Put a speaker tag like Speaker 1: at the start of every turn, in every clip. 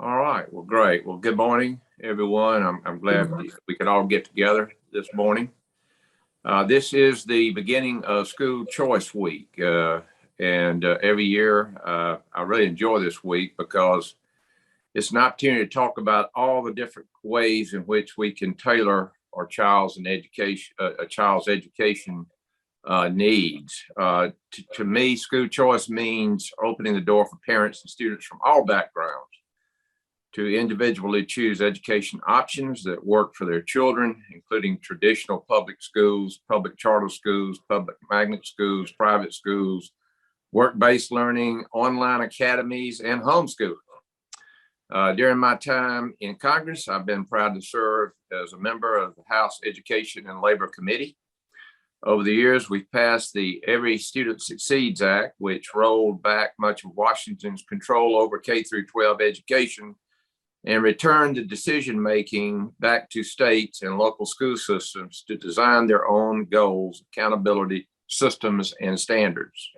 Speaker 1: All right. Well, great. Well, good morning, everyone. I'm glad we could all get together this morning. This is the beginning of School Choice Week. And every year, I really enjoy this week because it's an opportunity to talk about all the different ways in which we can tailor our child's education needs. To me, school choice means opening the door for parents and students from all backgrounds to individually choose education options that work for their children, including traditional public schools, public charter schools, public magnet schools, private schools, work-based learning, online academies, and homeschooling. During my time in Congress, I've been proud to serve as a member of the House Education and Labor Committee. Over the years, we've passed the Every Student Succeeds Act, which rolled back much of Washington's control over K through 12 education and returned the decision-making back to states and local school systems to design their own goals, accountability, systems, and standards.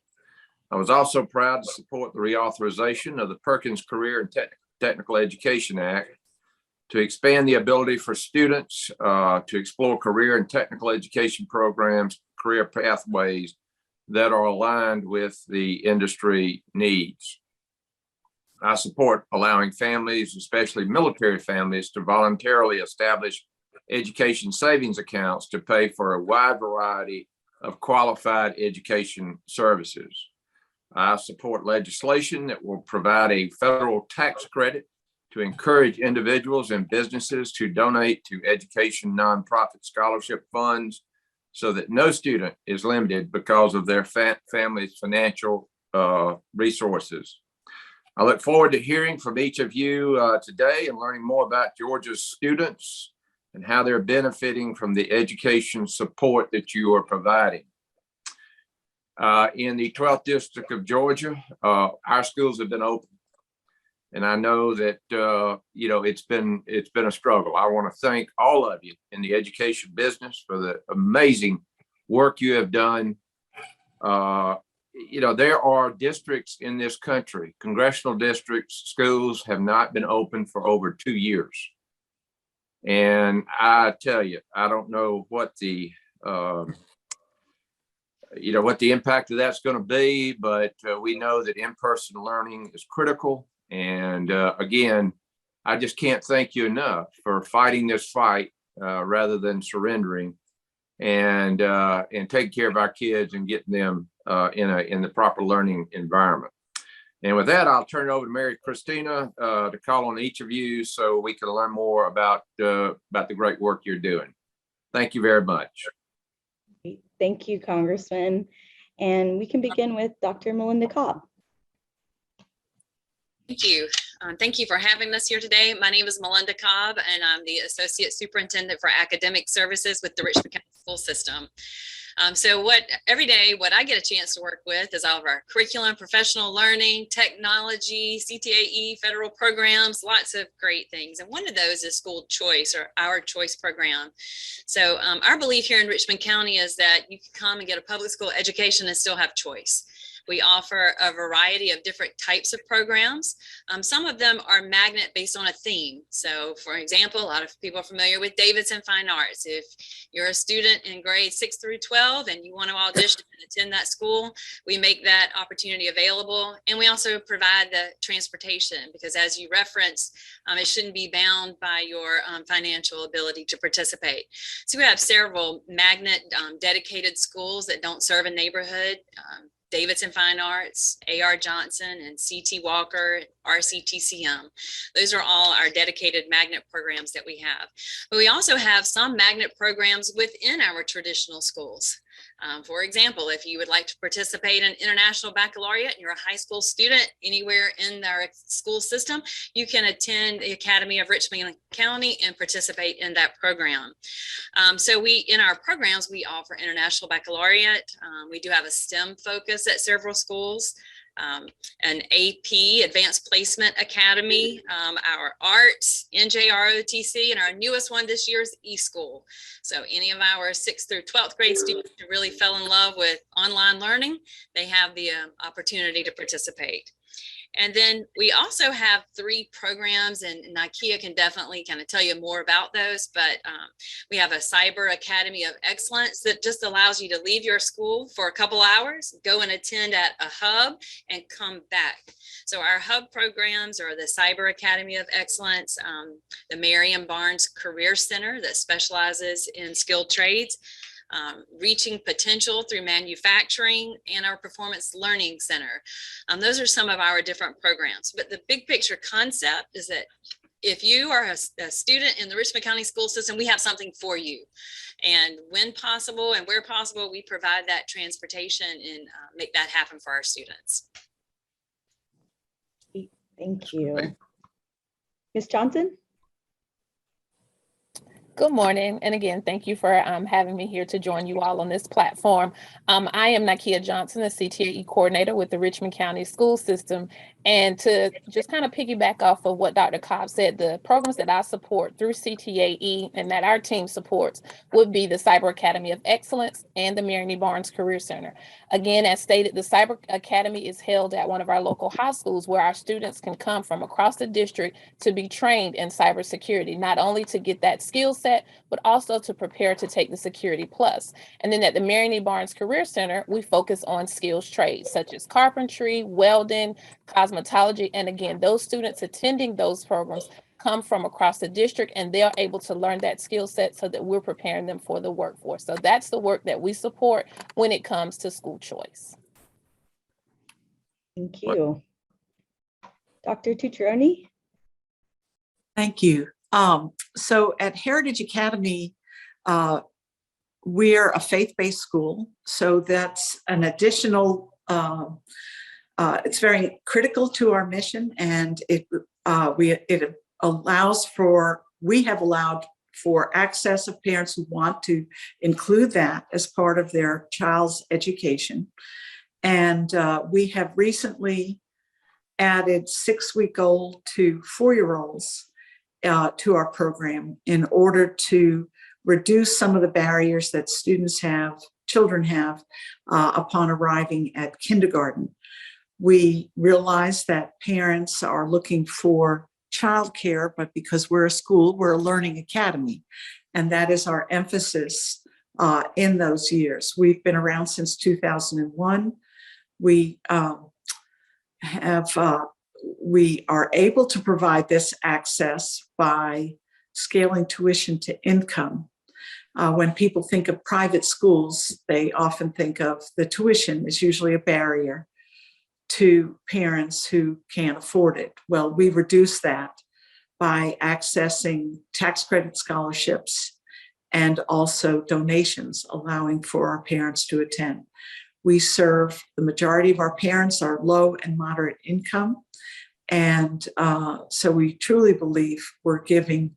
Speaker 1: I was also proud to support the reauthorization of the Perkins Career and Technical Education Act to expand the ability for students to explore career and technical education programs, career pathways that are aligned with the industry needs. I support allowing families, especially military families, to voluntarily establish education savings accounts to pay for a wide variety of qualified education services. I support legislation that will provide a federal tax credit to encourage individuals and businesses to donate to education nonprofit scholarship funds so that no student is limited because of their family's financial resources. I look forward to hearing from each of you today and learning more about Georgia's students and how they're benefiting from the education support that you are providing. In the 12th District of Georgia, our schools have been open. And I know that, it's been a struggle. I want to thank all of you in the education business for the amazing work you have done. There are districts in this country, congressional districts, schools have not been open for over 2 years. And I tell you, I don't know what the impact of that's going to be, but we know that in-person learning is critical. And again, I just can't thank you enough for fighting this fight rather than surrendering and taking care of our kids and getting them in the proper learning environment. And with that, I'll turn it over to Mary Christina to call on each of you so we can learn more about the great work you're doing. Thank you very much.
Speaker 2: Thank you, Congressman. And we can begin with Dr. Melinda Cobb.
Speaker 3: Thank you. Thank you for having us here today. My name is Melinda Cobb, and I'm the Associate Superintendent for Academic Services with the Richmond County School System. Every day, what I get a chance to work with is all of our curriculum, professional learning, technology, CTE, federal programs, lots of great things. And one of those is school choice, or our choice program. So our belief here in Richmond County is that you can come and get a public school education and still have choice. We offer a variety of different types of programs. Some of them are magnet based on a theme. So for example, a lot of people are familiar with Davidson Fine Arts. If you're a student in grades 6 through 12 and you want to audition and attend that school, we make that opportunity available. And we also provide the transportation because, as you referenced, it shouldn't be bound by your financial ability to participate. So we have several magnet dedicated schools that don't serve a neighborhood. Davidson Fine Arts, A.R. Johnson, and C.T. Walker, RCTCM. Those are all our dedicated magnet programs that we have. But we also have some magnet programs within our traditional schools. For example, if you would like to participate in International Baccalaureate and you're a high school student anywhere in our school system, you can attend the Academy of Richmond County and participate in that program. In our programs, we offer International Baccalaureate. We do have a STEM focus at several schools. An AP, Advanced Placement Academy, our arts, NJROTC, and our newest one this year is eSchool. So any of our 6th through 12th grade students who really fell in love with online learning, they have the opportunity to participate. And then we also have 3 programs, and Nakia can definitely kind of tell you more about those, but we have a Cyber Academy of Excellence that just allows you to leave your school for a couple hours, go and attend at a hub and come back. So our hub programs are the Cyber Academy of Excellence, the Marion Barnes Career Center that specializes in skilled trades, Reaching Potential through Manufacturing, and our Performance Learning Center. Those are some of our different programs, but the big picture concept is that if you are a student in the Richmond County school system, we have something for you. And when possible and where possible, we provide that transportation and make that happen for our students.
Speaker 2: Thank you. Ms. Johnson?
Speaker 4: Good morning. And again, thank you for having me here to join you all on this platform. I am Nakia Johnson, the CTE Coordinator with the Richmond County School System. And to just kind of piggyback off of what Dr. Cobb said, the programs that I support through CTAE and that our team supports would be the Cyber Academy of Excellence and the Marion Barnes Career Center. Again, as stated, the Cyber Academy is held at one of our local high schools where our students can come from across the district to be trained in cybersecurity, not only to get that skill set, but also to prepare to take the Security Plus. And then at the Marion Barnes Career Center, we focus on skills trades such as carpentry, welding, cosmetology. And again, those students attending those programs come from across the district and they're able to learn that skill set so that we're preparing them for the workforce. So that's the work that we support when it comes to school choice.
Speaker 2: Thank you. Dr. Tucciaroni?
Speaker 5: Thank you. So at Heritage Academy, we're a faith-based school. So that's an additional, it's very critical to our mission, and it allows for, we have allowed for access of parents who want to include that as part of their child's education. And we have recently added 6-week-old to 4-year-olds to our program in order to reduce some of the barriers that children have upon arriving at kindergarten. We realize that parents are looking for childcare, but because we're a school, we're a learning academy. And that is our emphasis in those years. We've been around since 2001. We are able to provide this access by scaling tuition to income. When people think of private schools, they often think of the tuition is usually a barrier to parents who can't afford it. Well, we reduce that by accessing tax credit scholarships and also donations, allowing for our parents to attend. We serve, the majority of our parents are low and moderate income. And so we truly believe we're giving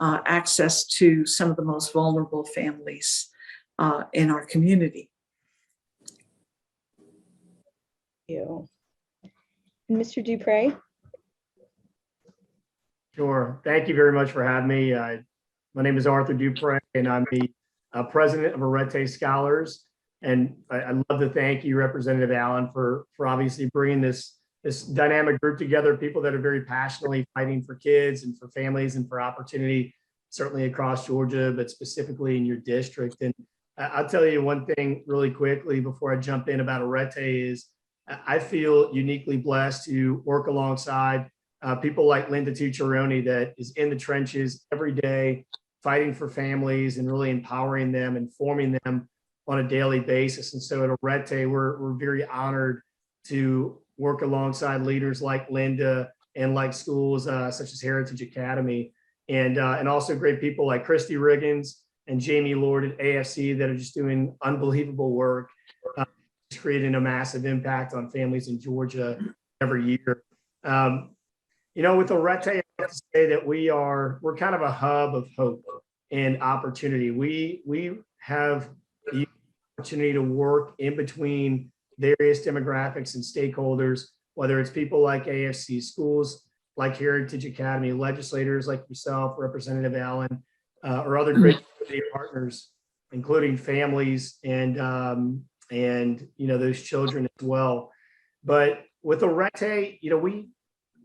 Speaker 5: access to some of the most vulnerable families in our community.
Speaker 2: Thank you. And Mr. Duprey?
Speaker 6: Sure. Thank you very much for having me. My name is Arthur Duprey, and I'm the president of Arete Scholars. And I'd love to thank you, Representative Allen, for obviously bringing this dynamic group together, people that are very passionately fighting for kids and for families and for opportunity, certainly across Georgia, but specifically in your district. And I'll tell you one thing really quickly before I jump in about Arete is I feel uniquely blessed to work alongside people like Linda Tucciaroni that is in the trenches every day, fighting for families and really empowering them and forming them on a daily basis. And so at Arete, we're very honored to work alongside leaders like Linda and like schools such as Heritage Academy, and also great people like Christyiggins and Jamie Lord at AFC that are just doing unbelievable work, creating a massive impact on families in Georgia every year. You know, with Arete, I have to say that we're kind of a hub of hope and opportunity. We have the opportunity to work in between various demographics and stakeholders, whether it's people like AFC, schools like Heritage Academy, legislators like yourself, Representative Allen, or other great community partners, including families and you know, those children as well. But with Arete,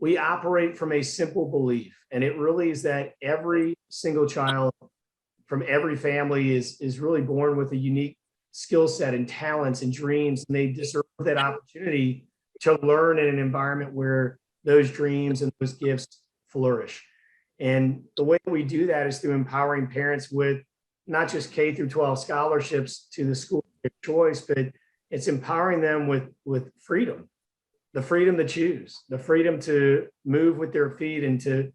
Speaker 6: we operate from a simple belief, and it really is that every single child from every family is really born with a unique skill set and talents and dreams, and they deserve that opportunity to learn in an environment where those dreams and those gifts flourish. And the way we do that is through empowering parents with not just K through 12 scholarships to the school of choice, but it's empowering them with freedom, the freedom to choose, the freedom to move with their feet and to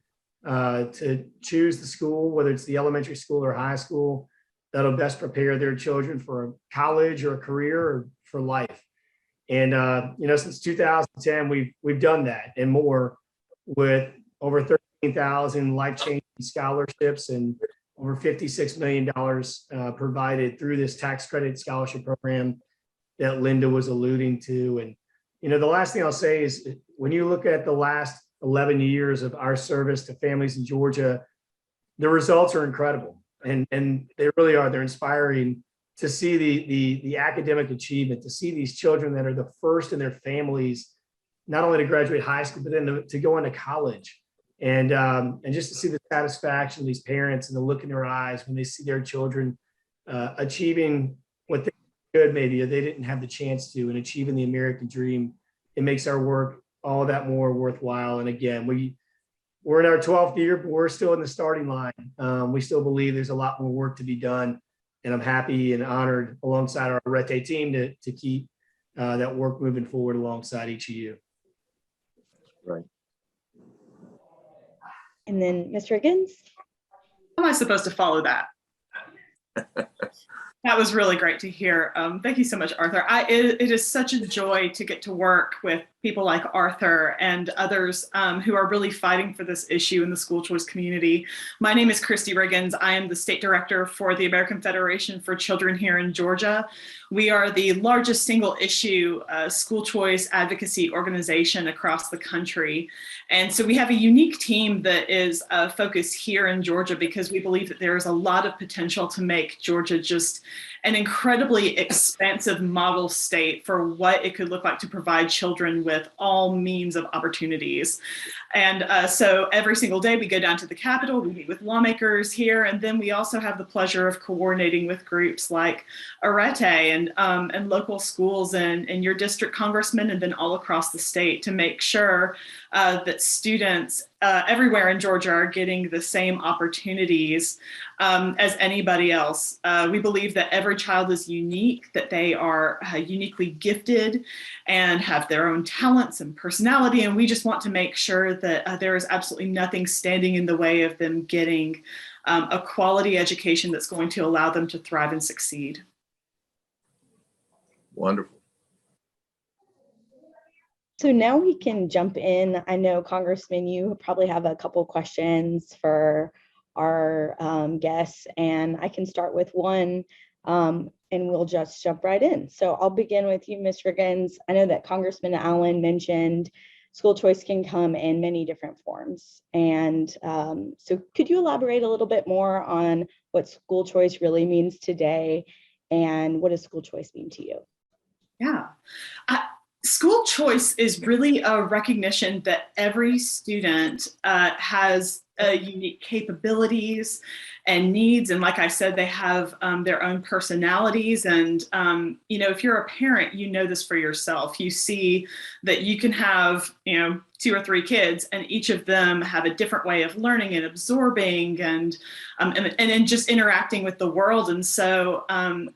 Speaker 6: choose the school, whether it's the elementary school or high school, that'll best prepare their children for a college or a career or for life. And since 2010, we've done that and more, with over 13,000 life-changing scholarships and over $56 million provided through this tax credit scholarship program that Linda was alluding to. And the last thing I'll say is, when you look at the last 11 years of our service to families in Georgia, the results are incredible, and they really are. They're inspiring to see the academic achievement, to see these children that are the first in their families, not only to graduate high school, but then to go into college, and just to see the satisfaction of these parents and the look in their eyes when they see their children achieving what they could, maybe they didn't have the chance to, and achieving the American dream. It makes our work all that more worthwhile. And again, we're in our 12th year, but we're still in the starting line. We still believe there's a lot more work to be done. And I'm happy and honored alongside our Arete team to keep that work moving forward alongside each of you.
Speaker 1: Right.
Speaker 2: And then Mr. Higgins.
Speaker 7: How am I supposed to follow that? That was really great to hear. Thank you so much, Arthur. It is such a joy to get to work with people like Arthur and others who are really fighting for this issue in the school choice community. My name is Christyiggins. I am the state director for the American Federation for Children here in Georgia. We are the largest single issue school choice advocacy organization across the country. And so we have a unique team that is focused here in Georgia because we believe that there is a lot of potential to make Georgia just an incredibly expansive model state for what it could look like to provide children with all means of opportunities. And so every single day we go down to the Capitol, we meet with lawmakers here, and then we also have the pleasure of coordinating with groups like Arete and local schools and your district congressman, and then all across the state, to make sure that students everywhere in Georgia are getting the same opportunities as anybody else. We believe that every child is unique, that they are uniquely gifted and have their own talents and personality. And we just want to make sure that there is absolutely nothing standing in the way of them getting a quality education that's going to allow them to thrive and succeed.
Speaker 1: Wonderful.
Speaker 2: So now we can jump in. I know, Congressman, you probably have a couple questions for our guests, and I can start with one, and we'll just jump right in. So I'll begin with you, Mr. Higgins. I know that Congressman Allen mentioned school choice can come in many different forms. And so could you elaborate a little bit more on what school choice really means today, and what does school choice mean to you?
Speaker 7: Yeah. School choice is really a recognition that every student has unique capabilities and needs. And like I said, they have their own personalities. And, if you're a parent, you know this for yourself. You see that you can have, 2 or 3 kids, and each of them have a different way of learning and absorbing and then just interacting with the world. And so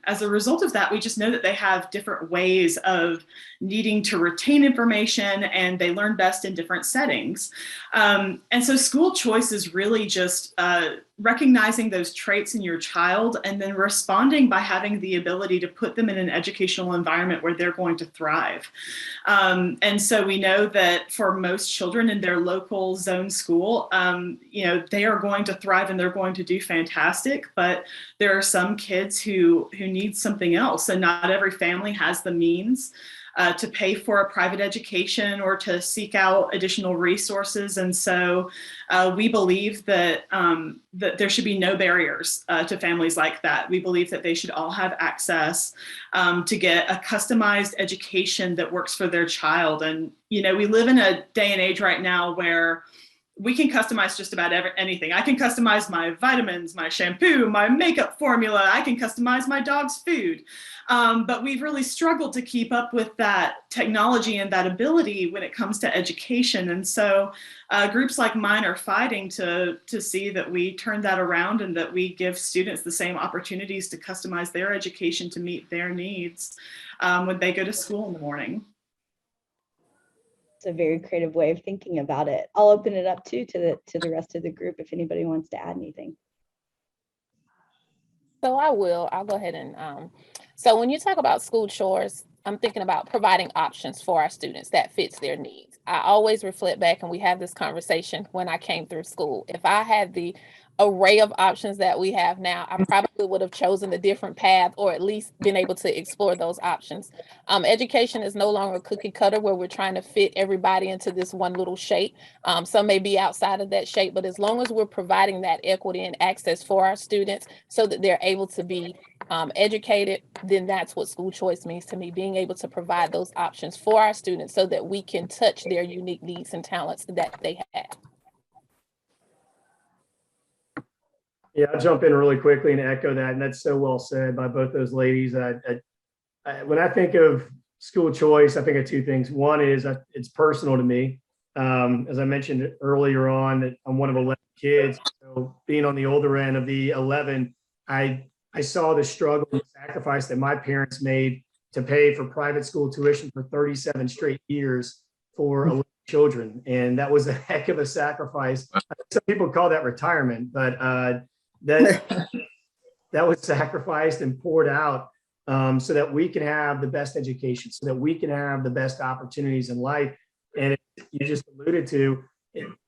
Speaker 7: as a result of that, we just know that they have different ways of needing to retain information, and they learn best in different settings. And so school choice is really just recognizing those traits in your child and then responding by having the ability to put them in an educational environment where they're going to thrive. And so we know that for most children in their local zone school, they are going to thrive and they're going to do fantastic, but there are some kids who need something else, and not every family has the means to pay for a private education or to seek out additional resources. And so we believe that, that there should be no barriers to families like that. We believe that they should all have access to get a customized education that works for their child. And, you know, we live in a day and age right now where we can customize just about anything. I can customize my vitamins, my shampoo, my makeup formula. I can customize my dog's food. But we've really struggled to keep up with that technology and that ability when it comes to education. And so groups like mine are fighting to see that we turn that around and that we give students the same opportunities to customize their education to meet their needs when they go to school in the morning.
Speaker 2: It's a very creative way of thinking about it. I'll open it up too to the rest of the group if anybody wants to add anything.
Speaker 4: So I'll go ahead and, so when you talk about school chores, I'm thinking about providing options for our students that fits their needs. I always reflect back, and we have this conversation when I came through school. If I had the array of options that we have now, I probably would have chosen a different path, or at least been able to explore those options. Education is no longer cookie cutter where we're trying to fit everybody into this one little shape. Some may be outside of that shape, but as long as we're providing that equity and access for our students so that they're able to be educated, then that's what school choice means to me, being able to provide those options for our students so that we can touch their unique needs and talents that they have.
Speaker 6: Yeah, I'll jump in really quickly and echo that. And that's so well said by both those ladies. When I think of school choice, I think of two things. One is it's personal to me. As I mentioned earlier on, that I'm one of 11 kids. So being on the older end of the 11, I saw the struggle and sacrifice that my parents made to pay for private school tuition for 37 straight years for 11 children. And that was a heck of a sacrifice. Some people call that retirement, but that was sacrificed and poured out so that we can have the best education, so that we can have the best opportunities in life. And you just alluded to,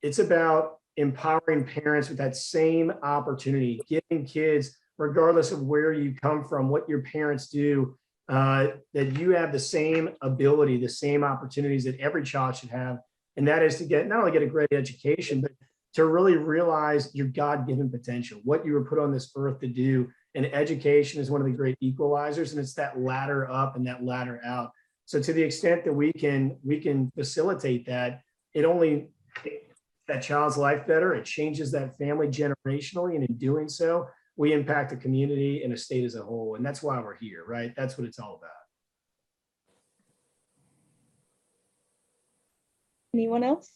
Speaker 6: it's about empowering parents with that same opportunity, giving kids, regardless of where you come from, what your parents do, that you have the same ability, the same opportunities that every child should have. And that is to not only get a great education, but to really realize your God-given potential, what you were put on this earth to do. And education is one of the great equalizers, and it's that ladder up and that ladder out. So to the extent that we can facilitate that, it only makes that child's life better. It changes that family generationally, and in doing so, we impact the community and a state as a whole. And that's why we're here, right? That's what it's all about.
Speaker 2: Anyone else?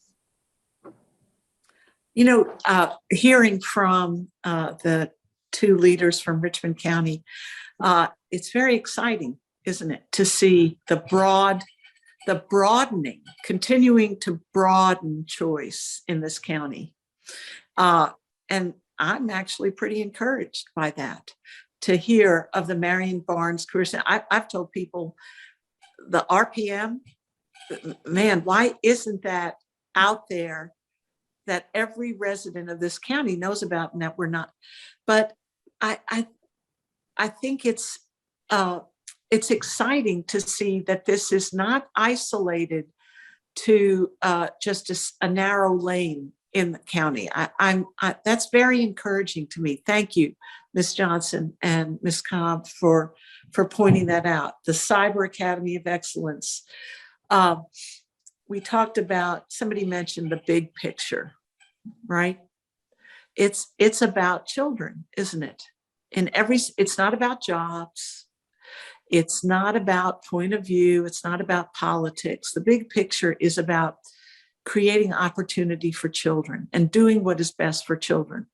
Speaker 5: You know, hearing from the two leaders from Richmond County, it's very exciting, isn't it, to see the broadening, continuing to broaden choice in this county. And I'm actually pretty encouraged by that, to hear of the Marion Barnes Career Center. I've told people the RPM, man, why isn't that out there that every resident of this county knows about, and that we're not? But I think it's exciting to see that this is not isolated to just a narrow lane in the county. That's very encouraging to me. Thank you, Ms. Johnson and Ms. Cobb, for pointing that out. The Cyber Academy of Excellence. We talked about, somebody mentioned the big picture, right? It's about children, isn't it? It's not about jobs. It's not about point of view. It's not about politics. The big picture is about creating opportunity for children and doing what is best for children,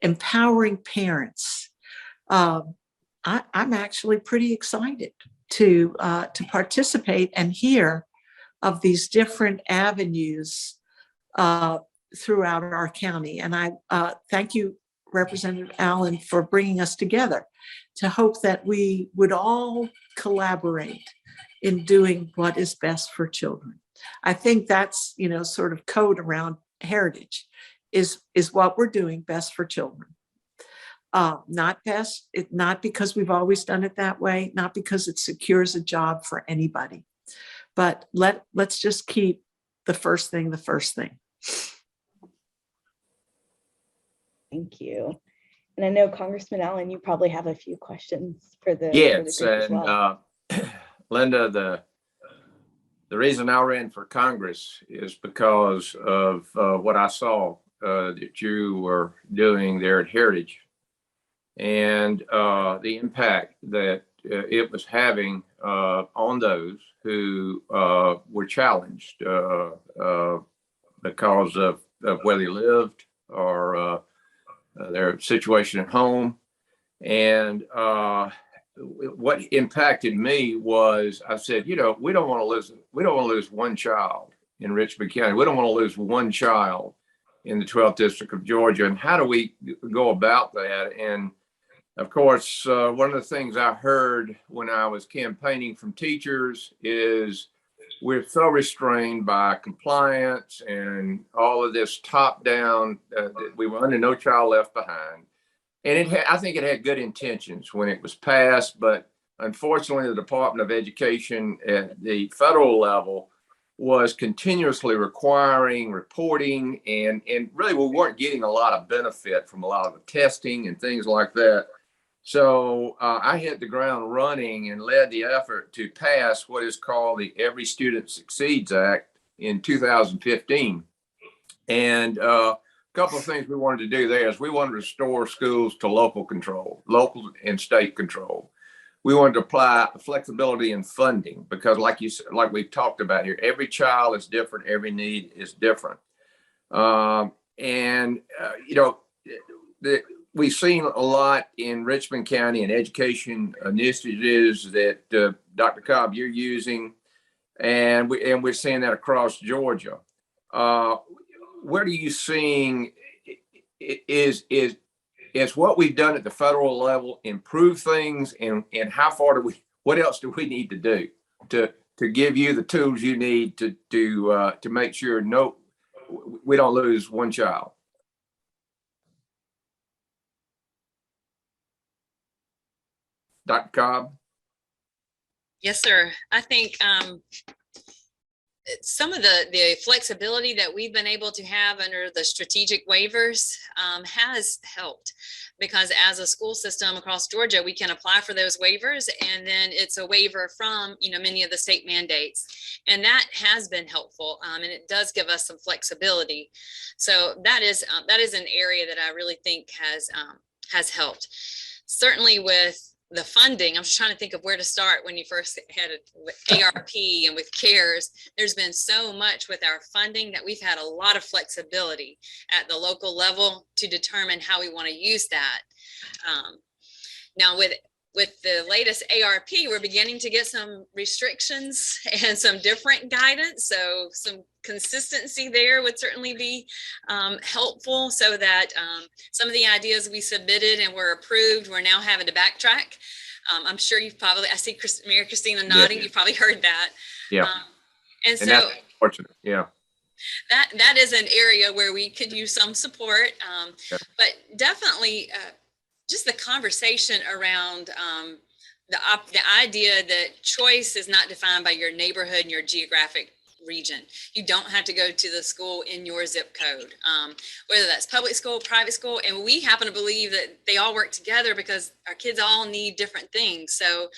Speaker 5: empowering parents. I'm actually pretty excited to participate and hear of these different avenues throughout our county. And I thank you, Representative Allen, for bringing us together to hope that we would all collaborate in doing what is best for children. I think that's, sort of code around heritage is what we're doing best for children. Not because we've always done it that way, not because it secures a job for anybody, But let's just keep the first thing the first thing.
Speaker 2: Thank you. And I know Congressman Allen, you probably have a few questions for the
Speaker 1: Yes,
Speaker 2: group as
Speaker 1: and
Speaker 2: well.
Speaker 1: Linda, the reason I ran for Congress is because of what I saw that you were doing there at Heritage, and the impact that it was having on those who were challenged because of where they lived or their situation at home. And what impacted me was I said, we don't want to lose one child in Richmond County. We don't want to lose one child in the 12th District of Georgia. And how do we go about that? And of course, one of the things I heard when I was campaigning from teachers is we're so restrained by compliance and all of this top down that we were under No Child Left Behind. And I think it had good intentions when it was passed, but unfortunately, the Department of Education at the federal level was continuously requiring reporting, and really we weren't getting a lot of benefit from a lot of the testing and things like that. So I hit the ground running and led the effort to pass what is called the Every Student Succeeds Act in 2015. And a couple of things we wanted to do there is we wanted to restore schools to local control, local and state control. We wanted to apply flexibility in funding because like we've talked about here, every child is different, every need is different. We've seen a lot in Richmond County and education initiatives that Dr. Cobb, you're using, and we're seeing that across Georgia. Where are you seeing is what we've done at the federal level improve things, and how far what else do we need to do to give you the tools you need to make sure we don't lose one child? Dr. Cobb?
Speaker 3: Yes, sir. I think some of the flexibility that we've been able to have under the strategic waivers has helped, because as a school system across Georgia, we can apply for those waivers, and then it's a waiver from many of the state mandates, and that has been helpful, and it does give us some flexibility. So that is an area that I really think has helped. Certainly with the funding, I'm just trying to think of where to start. When you first had it with ARP and with CARES, there's been so much with our funding that we've had a lot of flexibility at the local level to determine how we want to use that. Now with the latest ARP, we're beginning to get some restrictions and some different guidance. So some consistency there would certainly be helpful, so that some of the ideas we submitted and were approved, we're now having to backtrack. I'm sure you've probably, I see Mary Christina nodding,
Speaker 1: Yeah.
Speaker 3: You've probably heard that.
Speaker 1: Yeah.
Speaker 3: And so
Speaker 1: that's unfortunate. Yeah.
Speaker 3: that is an area where we could use some support,
Speaker 1: Yeah.
Speaker 3: but definitely just the conversation around the idea that choice is not defined by your neighborhood and your geographic region. You don't have to go to the school in your zip code, whether that's public school, private school. And we happen to believe that they all work together because our kids all need different things. So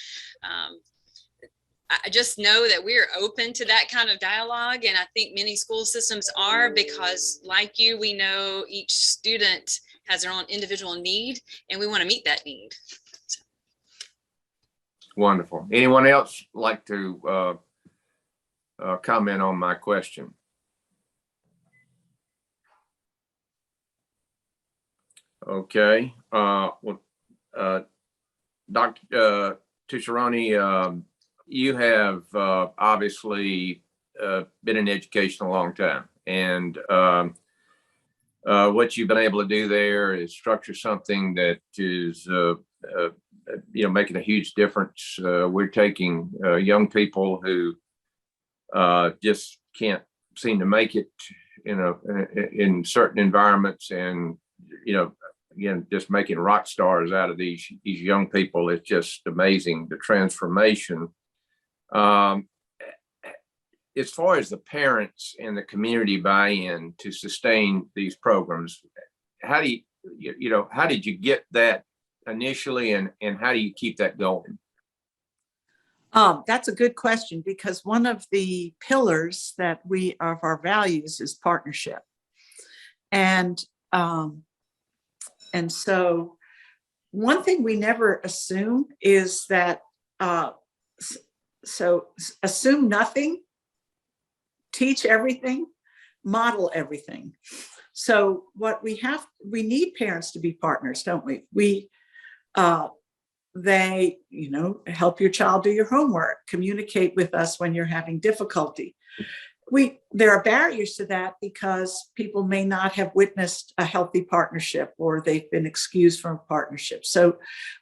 Speaker 3: I just know that we're open to that kind of dialogue. And I think many school systems are, because like you, we know each student has their own individual need, and we want to meet that need.
Speaker 1: Wonderful. Anyone else like to comment on my question? Okay. Dr. Tusharoni, you have obviously been in education a long time, and what you've been able to do there is structure something that is making a huge difference. We're taking young people who just can't seem to make it, in certain environments, and again, just making rock stars out of these young people. It's just amazing, the transformation. as far as the parents and the community buy-in to sustain these programs, how do how did you get that initially, and how do you keep that going?
Speaker 5: That's a good question, because one of the pillars that of our values is partnership. And so one thing we never assume is that, so assume nothing, teach everything, model everything. So what we need parents to be partners, don't we? They, help your child do your homework, communicate with us when you're having difficulty. There are barriers to that because people may not have witnessed a healthy partnership, or they've been excused from a partnership. So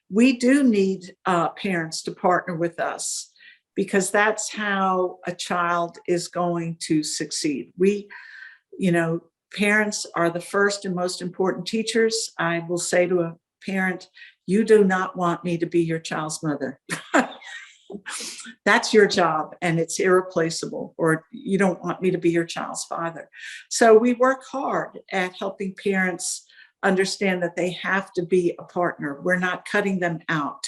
Speaker 5: we do need parents to partner with us, because that's how a child is going to succeed. Parents are the first and most important teachers. I will say to a parent, you do not want me to be your child's mother. That's your job, and it's irreplaceable. Or you don't want me to be your child's father. So we work hard at helping parents understand that they have to be a partner. We're not cutting them out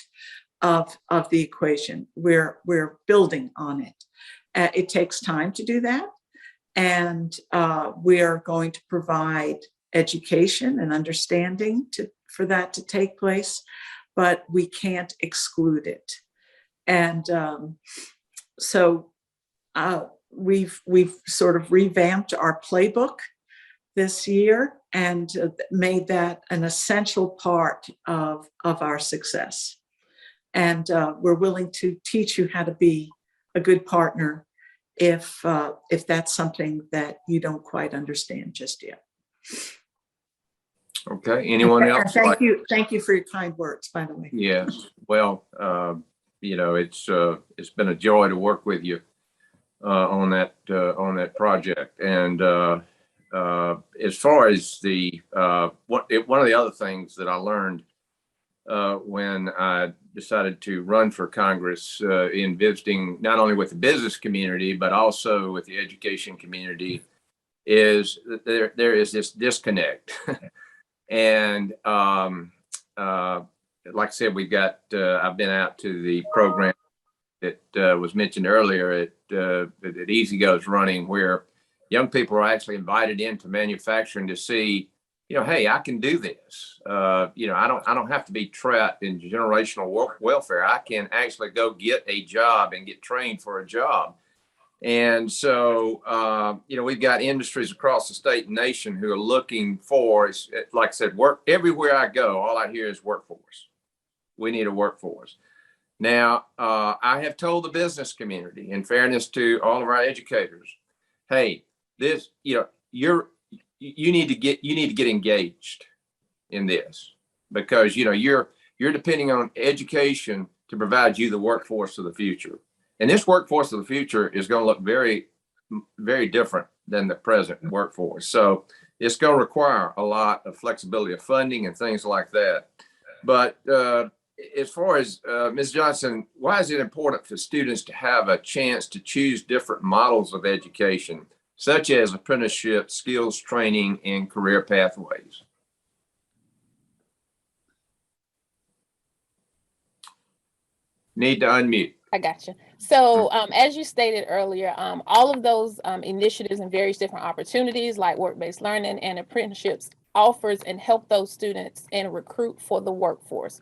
Speaker 5: of the equation. We're building on it. It takes time to do that. And we're going to provide education and understanding for that to take place, but we can't exclude it. And so we've sort of revamped our playbook this year and made that an essential part of our success. And we're willing to teach you how to be a good partner if that's something that you don't quite understand just yet.
Speaker 1: Okay. Anyone else?
Speaker 5: Thank you for your kind words, by the way.
Speaker 1: Yes. Well, it's been a joy to work with you on that project. And as far as one of the other things that I learned when I decided to run for Congress, in visiting not only with the business community but also with the education community, is that there is this disconnect. And like I said, we've got, I've been out to the program that was mentioned earlier that Easy Go's running, where young people are actually invited into manufacturing to see, hey, I can do this. I don't have to be trapped in generational welfare. I can actually go get a job and get trained for a job. And so, we've got industries across the state and nation who are looking for, like I said, work. Everywhere I go, all I hear is workforce. We need a workforce. Now, I have told the business community, in fairness to all of our educators, hey, this, you need to get engaged in this, because you're depending on education to provide you the workforce of the future. And this workforce of the future is going to look very, very different than the present workforce. So it's going to require a lot of flexibility of funding and things like that. But as far as Ms. Johnson, why is it important for students to have a chance to choose different models of education, such as apprenticeship, skills training, and career pathways? Need to unmute.
Speaker 4: I got you. So as you stated earlier, all of those initiatives and various different opportunities like work-based learning and apprenticeships offers and help those students and recruit for the workforce.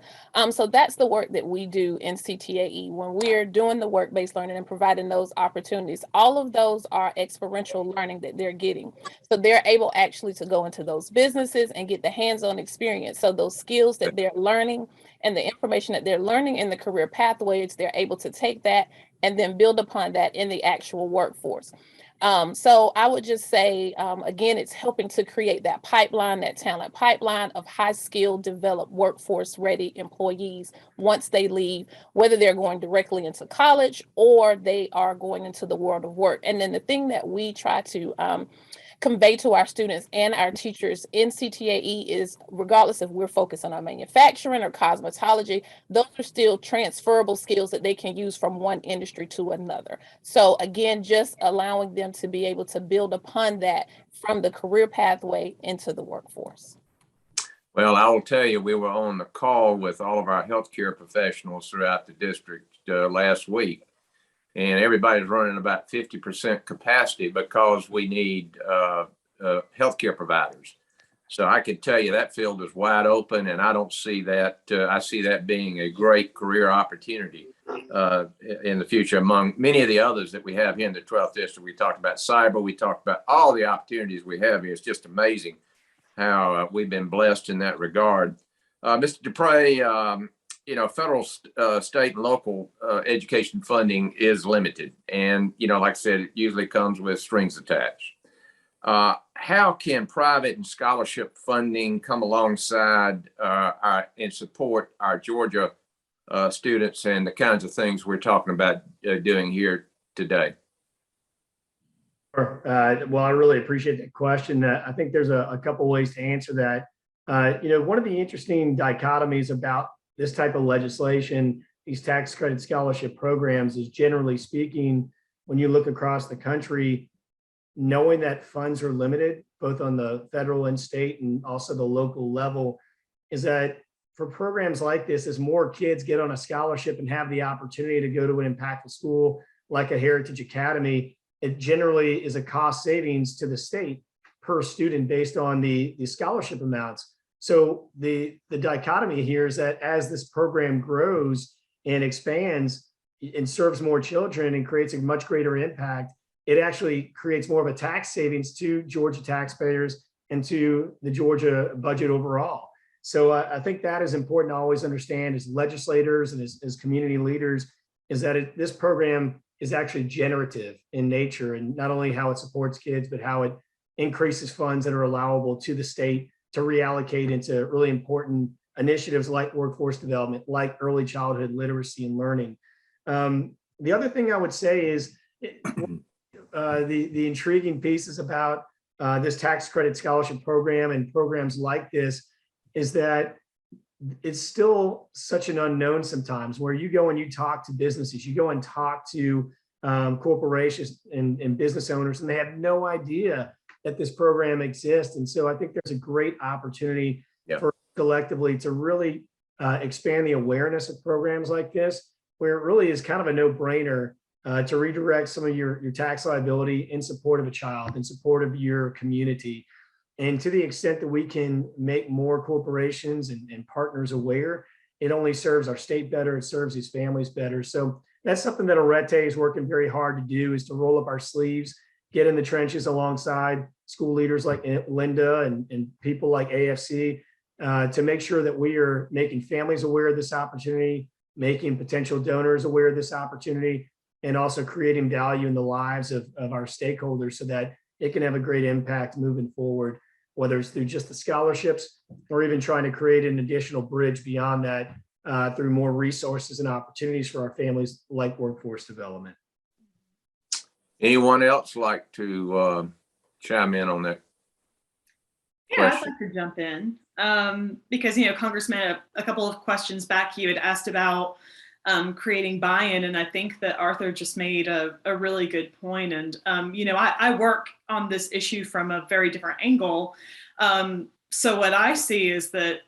Speaker 4: So that's the work that we do in CTAE when we're doing the work-based learning and providing those opportunities. All of those are experiential learning that they're getting. So they're able actually to go into those businesses and get the hands-on experience. So those skills that they're learning and the information that they're learning in the career pathways, they're able to take that and then build upon that in the actual workforce. So I would just say, again, it's helping to create that pipeline, that talent pipeline of high skilled, developed, workforce ready employees once they leave, whether they're going directly into college or they are going into the world of work. And then the thing that we try to convey to our students and our teachers in CTAE is, regardless if we're focused on our manufacturing or cosmetology, those are still transferable skills that they can use from one industry to another. So again, just allowing them to be able to build upon that from the career pathway into the workforce.
Speaker 1: Well, I will tell you, we were on the call with all of our healthcare professionals throughout the district last week, and everybody's running about 50% capacity because we need healthcare providers. So I can tell you that field is wide open, and I don't see that. I see that being a great career opportunity in the future among many of the others that we have here in the 12th district. We talked about cyber. We talked about all the opportunities we have here. It's just amazing how we've been blessed in that regard. Mr. Duprey, federal, state, and local education funding is limited. And, like I said, it usually comes with strings attached. How can private and scholarship funding come alongside and support our Georgia students and the kinds of things we're talking about doing here today?
Speaker 6: Sure. Well, I really appreciate that question. I think there's a couple ways to answer that. One of the interesting dichotomies about this type of legislation, these tax credit scholarship programs, is generally speaking, when you look across the country, knowing that funds are limited, both on the federal and state and also the local level, is that for programs like this, as more kids get on a scholarship and have the opportunity to go to an impactful school like a Heritage Academy, it generally is a cost savings to the state per student based on the scholarship amounts. So the dichotomy here is that as this program grows and expands and serves more children and creates a much greater impact, it actually creates more of a tax savings to Georgia taxpayers and to the Georgia budget overall. So I think that is important to always understand as legislators and as community leaders, is that this program is actually generative in nature, and not only how it supports kids, but how it increases funds that are allowable to the state to reallocate into really important initiatives like workforce development, like early childhood literacy and learning. The other thing I would say is the intriguing pieces about this tax credit scholarship program and programs like this is that it's still such an unknown sometimes, where you go and you talk to businesses, you go and talk to corporations and business owners, and they have no idea that this program exists. And so I think there's a great opportunity for collectively to really expand the awareness of programs like this, where it really is kind of a no-brainer to redirect some of your tax liability in support of a child, in support of your community. And to the extent that we can make more corporations and partners aware, it only serves our state better, it serves these families better. So that's something that Arete is working very hard to do, is to roll up our sleeves, get in the trenches alongside school leaders like Linda and people like AFC to make sure that we are making families aware of this opportunity, making potential donors aware of this opportunity, and also creating value in the lives of our stakeholders so that it can have a great impact moving forward, whether it's through just the scholarships or even trying to create an additional bridge beyond that through more resources and opportunities for our families like workforce development.
Speaker 1: Anyone else like to chime in on that?
Speaker 7: Yeah, I'd like to jump in because, Congressman, a couple of questions back, you had asked about creating buy-in, and I think that Arthur just made a really good point. And I work on this issue from a very different angle. So what I see is that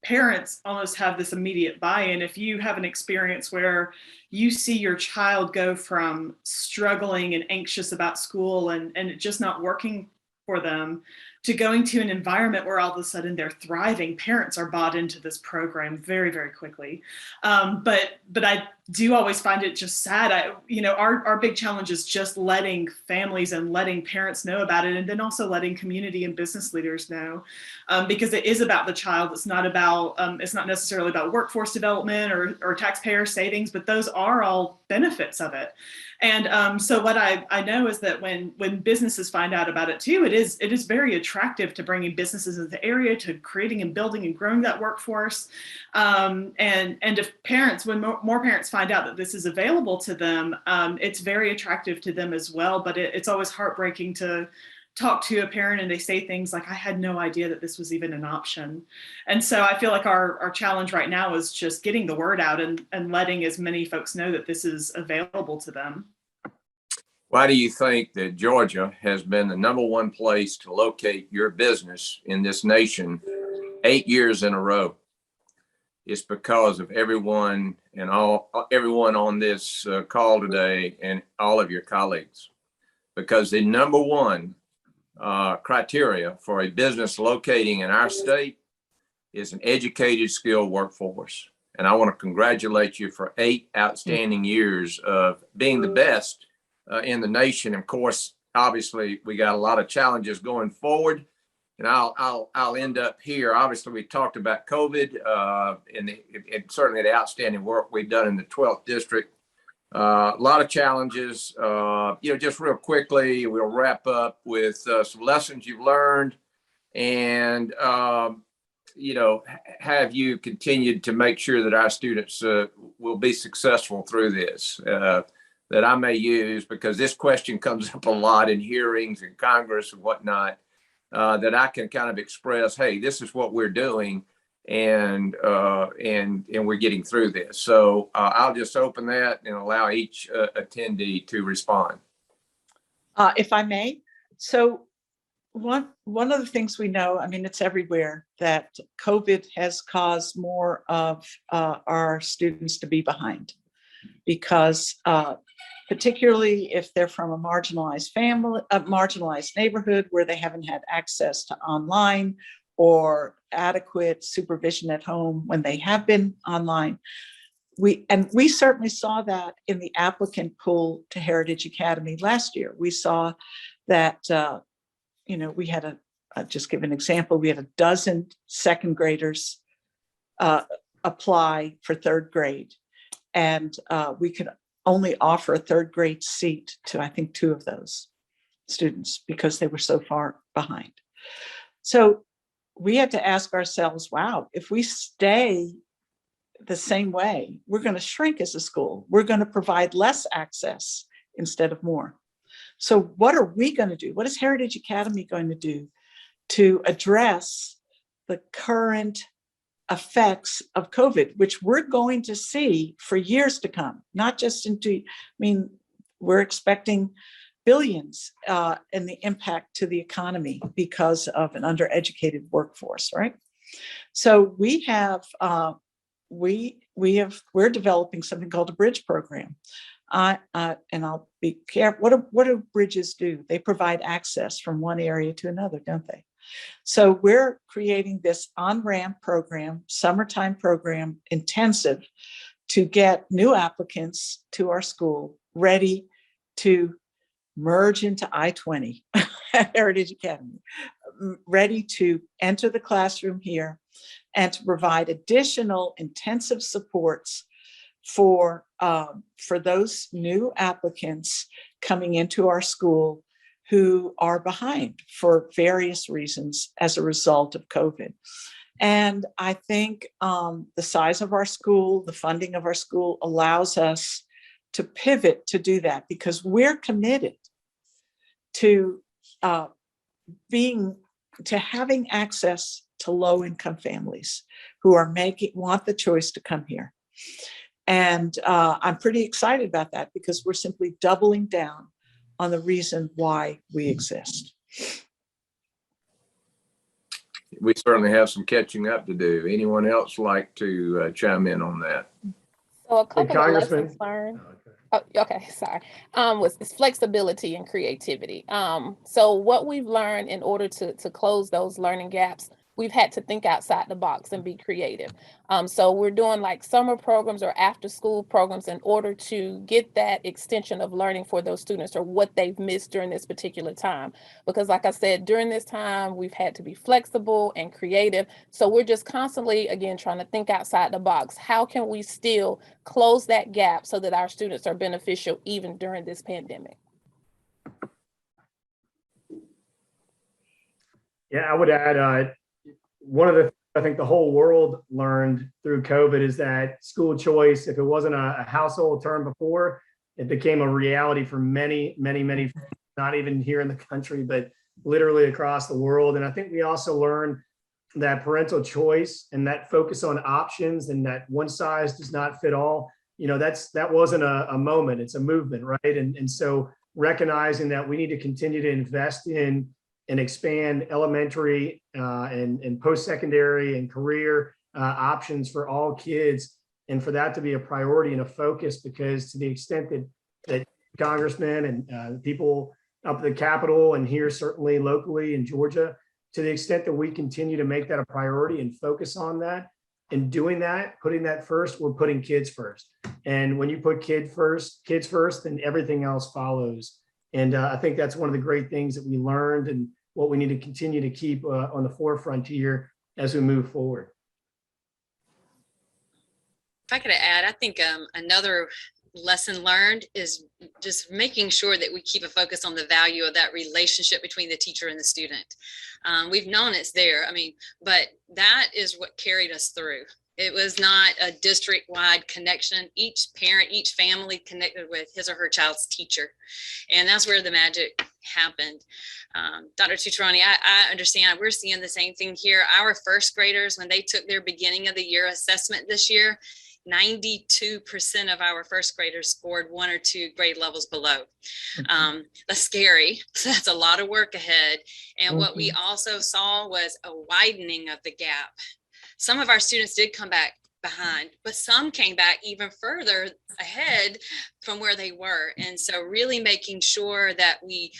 Speaker 7: parents almost have this immediate buy-in. If you have an experience where you see your child go from struggling and anxious about school and it just not working for them to going to an environment where all of a sudden they're thriving, parents are bought into this program very, very quickly. But I do always find it just sad. Our big challenge is just letting families and letting parents know about it, and then also letting community and business leaders know, because it is about the child. It's not about, it's not necessarily about workforce development or taxpayer savings, but those are all benefits of it. And so what I know is that when businesses find out about it too, it is very attractive to bringing businesses into the area, to creating and building and growing that workforce. And if parents, when more parents find out that this is available to them, it's very attractive to them as well. But it's always heartbreaking to talk to a parent and they say things like, I had no idea that this was even an option. And so I feel like our challenge right now is just getting the word out and letting as many folks know that this is available to them.
Speaker 1: Why do you think that Georgia has been the #1 place to locate your business in this nation 8 years in a row? It's because of everyone on this call today and all of your colleagues. Because the #1 criteria for a business locating in our state is an educated, skilled workforce. And I want to congratulate you for 8 outstanding years of being the best in the nation. Of course, obviously, we got a lot of challenges going forward. And I'll end up here. Obviously, we talked about COVID and certainly the outstanding work we've done in the 12th district. A lot of challenges. Just real quickly, we'll wrap up with some lessons you've learned, and have you continued to make sure that our students will be successful through this. That I may use, because this question comes up a lot in hearings in Congress and whatnot. That I can kind of express, hey, this is what we're doing, and we're getting through this. So I'll just open that and allow each attendee to respond.
Speaker 5: If I may. So one of the things we know, I mean, it's everywhere, that COVID has caused more of our students to be behind, because particularly if they're from a marginalized family, a marginalized neighborhood where they haven't had access to online or adequate supervision at home when they have been online. We certainly saw that in the applicant pool to Heritage Academy last year. We saw that, we had I'll just give an example, we had 12 second graders apply for 3rd grade. And we could only offer a 3rd grade seat to, I think, 2 of those students because they were so far behind. So we had to ask ourselves, wow, if we stay the same way, we're going to shrink as a school. We're going to provide less access instead of more. So what are we going to do? What is Heritage Academy going to do to address the current effects of COVID, which we're going to see for years to come, not just we're expecting billions in the impact to the economy because of an undereducated workforce, right? So we're developing something called a bridge program. And I'll be careful. What do bridges do? They provide access from one area to another, don't they? So we're creating this on-ramp program, summertime program, intensive, to get new applicants to our school ready to merge into I-20 at Heritage Academy, ready to enter the classroom here and to provide additional intensive supports for those new applicants coming into our school who are behind for various reasons as a result of COVID. And I think the size of our school, the funding of our school allows us to pivot to do that, because we're committed to having access to low-income families who want the choice to come here. And I'm pretty excited about that, because we're simply doubling down on the reason why we exist.
Speaker 1: We certainly have some catching up to do. Anyone else like to chime in on that?
Speaker 4: So a couple of
Speaker 6: Congressman.
Speaker 4: lessons learned.
Speaker 6: Oh, okay.
Speaker 4: Oh, okay, sorry. Was flexibility and creativity. So what we've learned in order to close those learning gaps, we've had to think outside the box and be creative. So we're doing like summer programs or after school programs in order to get that extension of learning for those students, or what they've missed during this particular time. Because like I said, during this time, we've had to be flexible and creative. So we're just constantly, again, trying to think outside the box. How can we still close that gap so that our students are beneficial even during this pandemic?
Speaker 6: Yeah, I would add, one of the, I think the whole world learned through COVID is that school choice, if it wasn't a household term before, it became a reality for many, not even here in the country, but literally across the world. And I think we also learned that parental choice and that focus on options and that one size does not fit all, that wasn't a moment, it's a movement, right? And so recognizing that we need to continue to invest in and expand elementary and post-secondary and career options for all kids, and for that to be a priority and a focus, because to the extent that congressmen and people up at the Capitol and here certainly locally in Georgia, to the extent that we continue to make that a priority and focus on that and doing that, putting that first, we're putting kids first. And when you put kids first, then everything else follows. And I think that's one of the great things that we learned and what we need to continue to keep on the forefront here as we move forward.
Speaker 3: If I could add, I think another lesson learned is just making sure that we keep a focus on the value of that relationship between the teacher and the student. We've known it's there, but that is what carried us through. It was not a district-wide connection. Each parent, each family connected with his or her child's teacher. And that's where the magic happened. Dr. Tutorani, I understand we're seeing the same thing here. Our first graders, when they took their beginning of the year assessment this year, 92% of our first graders scored 1 or 2 grade levels below. That's scary. So that's a lot of work ahead. And what we also saw was a widening of the gap. Some of our students did come back behind, but some came back even further ahead from where they were. And so really making sure that we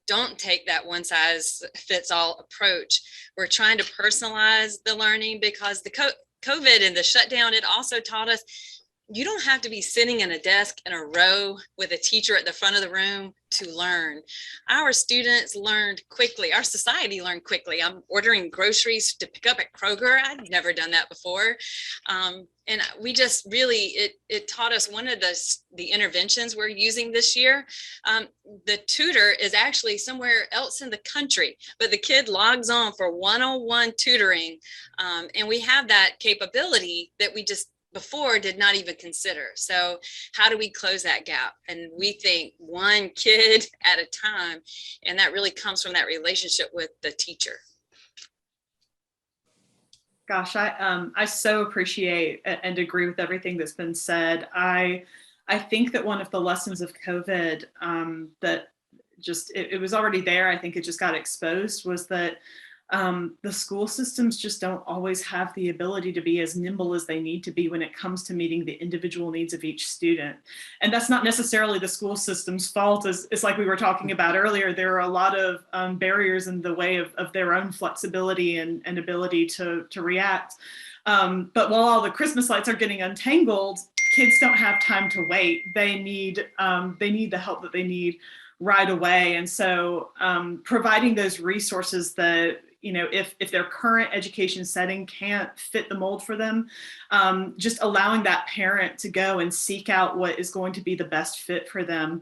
Speaker 3: don't take that one size fits all approach. We're trying to personalize the learning, because the COVID and the shutdown, it also taught us you don't have to be sitting in a desk in a row with a teacher at the front of the room to learn. Our students learned quickly. Our society learned quickly. I'm ordering groceries to pick up at Kroger. I've never done that before. And we just really, it taught us one of the interventions we're using this year. The tutor is actually somewhere else in the country, but the kid logs on for one-on-one tutoring. And we have that capability that we just before did not even consider. So how do we close that gap? And we think one kid at a time, and that really comes from that relationship with the teacher.
Speaker 7: Gosh, I so appreciate and agree with everything that's been said. I think that one of the lessons of COVID that just, it was already there, I think it just got exposed, was that the school systems just don't always have the ability to be as nimble as they need to be when it comes to meeting the individual needs of each student. And that's not necessarily the school system's fault. It's like we were talking about earlier, there are a lot of barriers in the way of their own flexibility and ability to react. But while all the Christmas lights are getting untangled, kids don't have time to wait. They need the help that they need right away. And so providing those resources that, if their current education setting can't fit the mold for them, just allowing that parent to go and seek out what is going to be the best fit for them.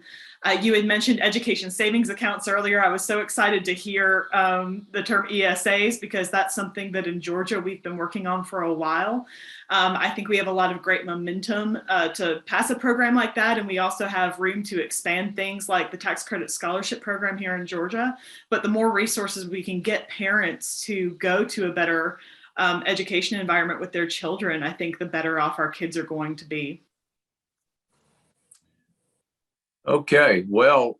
Speaker 7: You had mentioned education savings accounts earlier. I was so excited to hear the term ESAs, because that's something that in Georgia we've been working on for a while. I think we have a lot of great momentum to pass a program like that. And we also have room to expand things like the tax credit scholarship program here in Georgia. But the more resources we can get parents to go to a better education environment with their children, I think the better off our kids are going to be.
Speaker 1: Okay, well,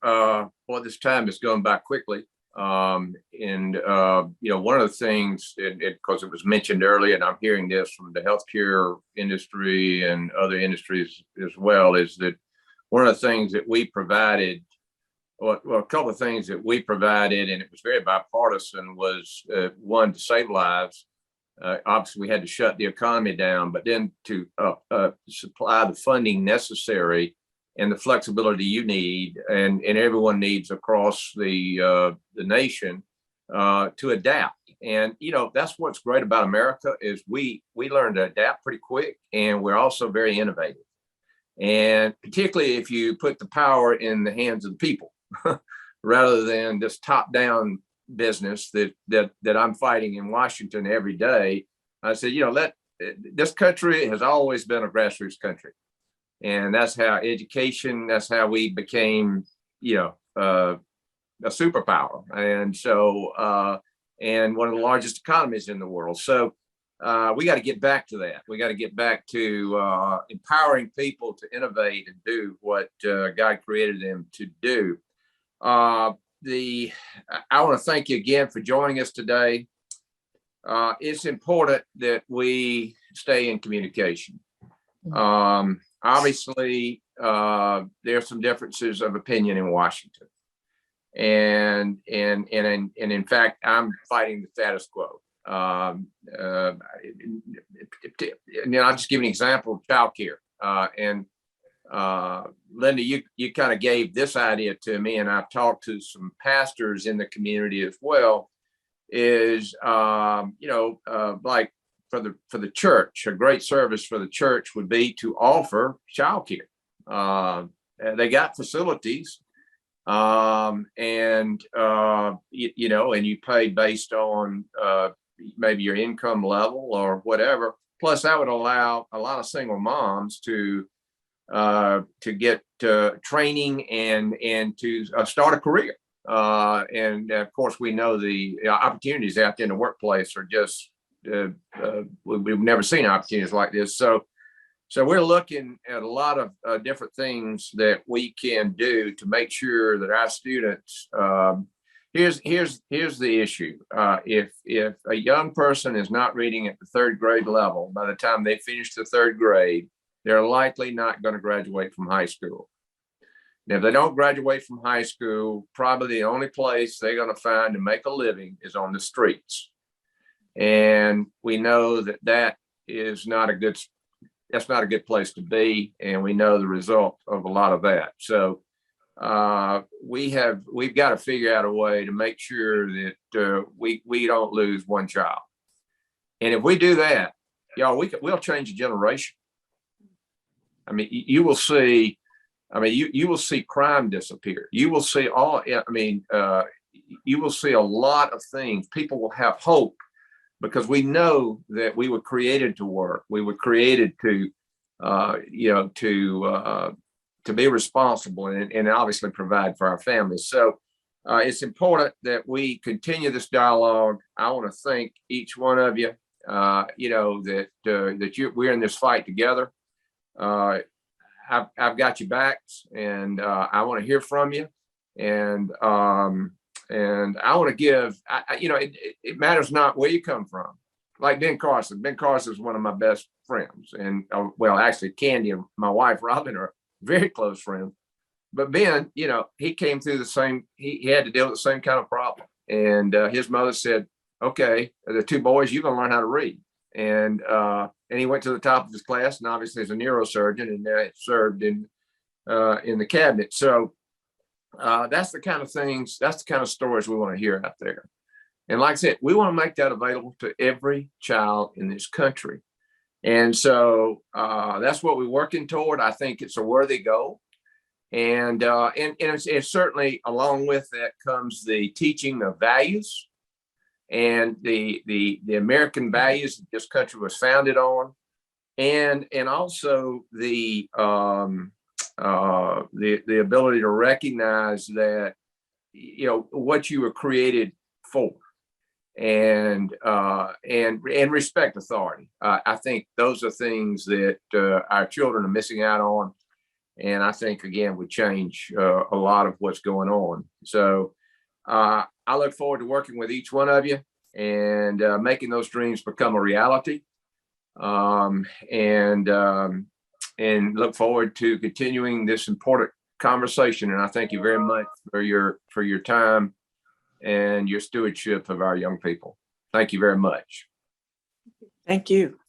Speaker 1: this time is going by quickly. One of the things, because it was mentioned earlier, and I'm hearing this from the healthcare industry and other industries as well, is that one of the things that we provided, a couple of things that we provided, and it was very bipartisan, was one, to save lives. Obviously, we had to shut the economy down, but then to supply the funding necessary and the flexibility you need and everyone needs across the nation to adapt. And, that's what's great about America, is we learn to adapt pretty quick, and we're also very innovative. And particularly if you put the power in the hands of the people rather than this top-down business that I'm fighting in Washington every day. I said, this country has always been a grassroots country. And that's how education, that's how we became, a superpower. And so, and one of the largest economies in the world. So we got to get back to that. We got to get back to empowering people to innovate and do what God created them to do. I want to thank you again for joining us today. It's important that we stay in communication. Obviously, there's some differences of opinion in Washington, and in fact, I'm fighting the status quo. I'm just giving an example of childcare. And Linda, you kind of gave this idea to me, and I've talked to some pastors in the community as well. Is like for the church, a great service for the church would be to offer childcare. They got facilities, and you pay based on maybe your income level or whatever. Plus, that would allow a lot of single moms to get training and to start a career. And of course, we know the opportunities out there in the workplace are just we've never seen opportunities like this. So we're looking at a lot of different things that we can do to make sure that our students. Here's the issue. If a young person is not reading at the third grade level, by the time they finish the third grade, they're likely not going to graduate from high school. Now, if they don't graduate from high school, probably the only place they're going to find to make a living is on the streets. And we know that is not a good place to be. And we know the result of a lot of that. So we've got to figure out a way to make sure that we don't lose one child. And if we do that, y'all, we'll change a generation. I mean, you will see. I mean, you will see crime disappear. You will see you will see a lot of things. People will have hope because we know that we were created to work. We were created to be responsible and obviously provide for our families. So it's important that we continue this dialogue. I want to thank each one of you. We're in this fight together. I've got your backs, and I want to hear from you. And I want to give. It matters not where you come from. Like Ben Carson. Ben Carson is one of my best friends, and actually, Candy and my wife Robin are very close friends. But Ben, he came through the same. He had to deal with the same kind of problem, and his mother said, "Okay, the two boys, you're gonna learn how to read." And he went to the top of his class, and obviously he's a neurosurgeon, and served in the cabinet. So that's the kind of things, that's the kind of stories we want to hear out there. And like I said, we want to make that available to every child in this country. And so that's what we're working toward. I think it's a worthy goal. And it's certainly along with that comes the teaching of values. And the American values that this country was founded on, and also the ability to recognize that what you were created for, and respect authority. I think those are things that our children are missing out on, and I think again would change a lot of what's going on. So. I look forward to working with each one of you and making those dreams become a reality. And look forward to continuing this important conversation. And I thank you very much for your time and your stewardship of our young people. Thank you very much.
Speaker 5: Thank you.